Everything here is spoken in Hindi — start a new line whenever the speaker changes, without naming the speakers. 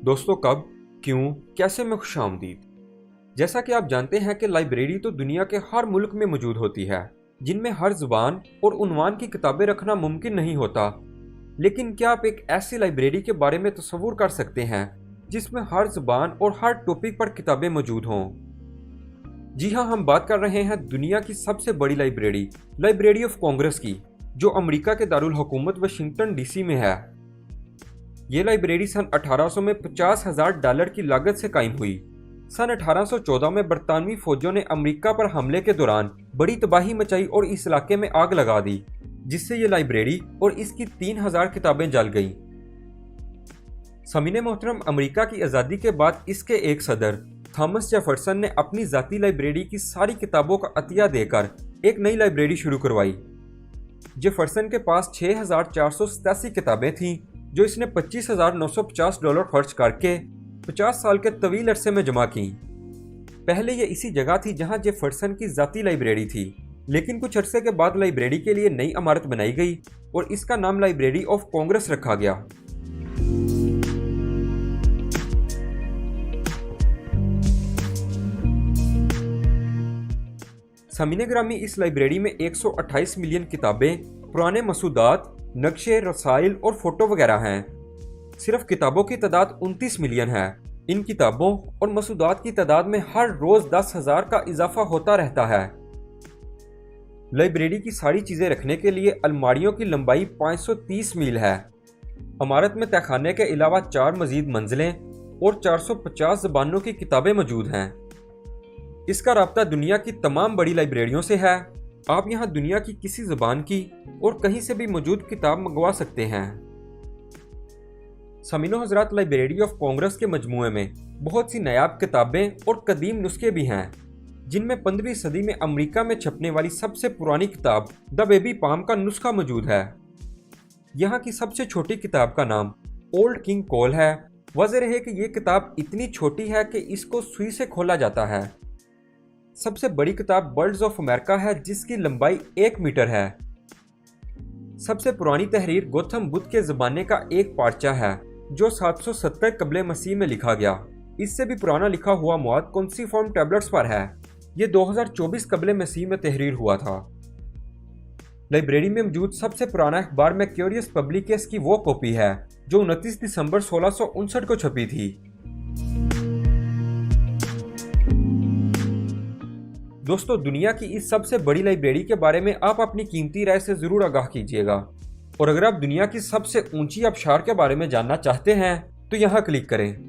दोस्तों कब, क्यों, कैसे में खुशामदीद। जैसा कि आप जानते हैं कि लाइब्रेरी तो दुनिया के हर मुल्क में मौजूद होती है, जिनमें हर जुबान और उन्वान की किताबें रखना मुमकिन नहीं होता। लेकिन क्या आप एक ऐसी लाइब्रेरी के बारे में तस्वुर कर सकते हैं जिसमें हर जुबान और हर टॉपिक पर किताबें मौजूद हों? जी हाँ, हम बात कर रहे हैं दुनिया की सबसे बड़ी लाइब्रेरी ऑफ कांग्रेस की, जो अमेरिका के दारुल हुकूमत वाशिंगटन डीसी में है। ये लाइब्रेरी सन 1800 में $50,000 की लागत से कायम हुई। सन 1814 में बरतानवी फौजों ने अमेरिका पर हमले के दौरान बड़ी तबाही मचाई और इस इलाके में आग लगा दी, जिससे ये लाइब्रेरी और इसकी 3000 किताबें जल गईं। समीने मोहतरम, अमेरिका की आज़ादी के बाद इसके एक सदर थॉमस जेफरसन ने अपनी ज़ाती लाइब्रेरी की सारी किताबों का अतिया देकर एक नई लाइब्रेरी शुरू करवाई। जेफरसन के पास 6487 किताबें थीं, जो इसने $25,950 खर्च करके 50 साल के तवील अरसे में जमा की। पहले ये इसी जगह थी जहां जेफरसन की ज़ाती लाइब्रेरी थी, लेकिन कुछ अरसे के बाद लाइब्रेरी के लिए नई इमारत बनाई गई और इसका नाम लाइब्रेरी ऑफ कांग्रेस रखा गया। सामीने ग्रामी, इस लाइब्रेरी में 128 मिलियन किताबें, पुराने मसूदात, नक्शे, रसाइल और फोटो वगैरह हैं। सिर्फ किताबों की तादाद 29 मिलियन है। इन किताबों और मसूदात की तादाद में हर रोज 10,000 का इजाफा होता रहता है। लाइब्रेरी की सारी चीजें रखने के लिए अलमारियों की लंबाई 530 मील है। इमारत में तहखाने के अलावा 4 मजीद मंजिलें और 450 ज़बानों की किताबें मौजूद हैं। इसका राब्ता दुनिया की तमाम बड़ी लाइब्रेरियों से है। आप यहाँ दुनिया की किसी ज़बान की और कहीं से भी मौजूद किताब मंगवा सकते हैं। समीनो हजरात, लाइब्रेरी ऑफ कांग्रेस के मजमूए में बहुत सी नायाब किताबें और कदीम नुस्खे भी हैं, जिनमें 15वीं सदी में अमेरिका में छपने वाली सबसे पुरानी किताब द बेबी पाम का नुस्खा मौजूद है। यहाँ की सबसे छोटी किताब का नाम ओल्ड किंग कोल है। वजह है कि ये किताब इतनी छोटी है कि इसको सुई से खोला जाता है। सबसे बड़ी किताब बर्ड्स ऑफ अमेरिका है, जिसकी लंबाई 1 मीटर है। सबसे पुरानी तहरीर गौतम बुद्ध के ज़माने का एक पार्चा है, जो 770 कबले मसीह में लिखा गया। इससे भी पुराना लिखा हुआ मवाद कॉन्सीफॉर्म टैबलेट्स पर है। ये 2024 कबले मसीह में तहरीर हुआ था। लाइब्रेरी में मौजूद सबसे पुराना अखबार में क्यूरियस पब्लिकेस की वो कॉपी है, जो 29 दिसंबर 1659 को छपी थी। दोस्तों, दुनिया की इस सबसे बड़ी लाइब्रेरी के बारे में आप अपनी कीमती राय से ज़रूर आगाह कीजिएगा। और अगर आप दुनिया की सबसे ऊंची आबशार के बारे में जानना चाहते हैं तो यहाँ क्लिक करें।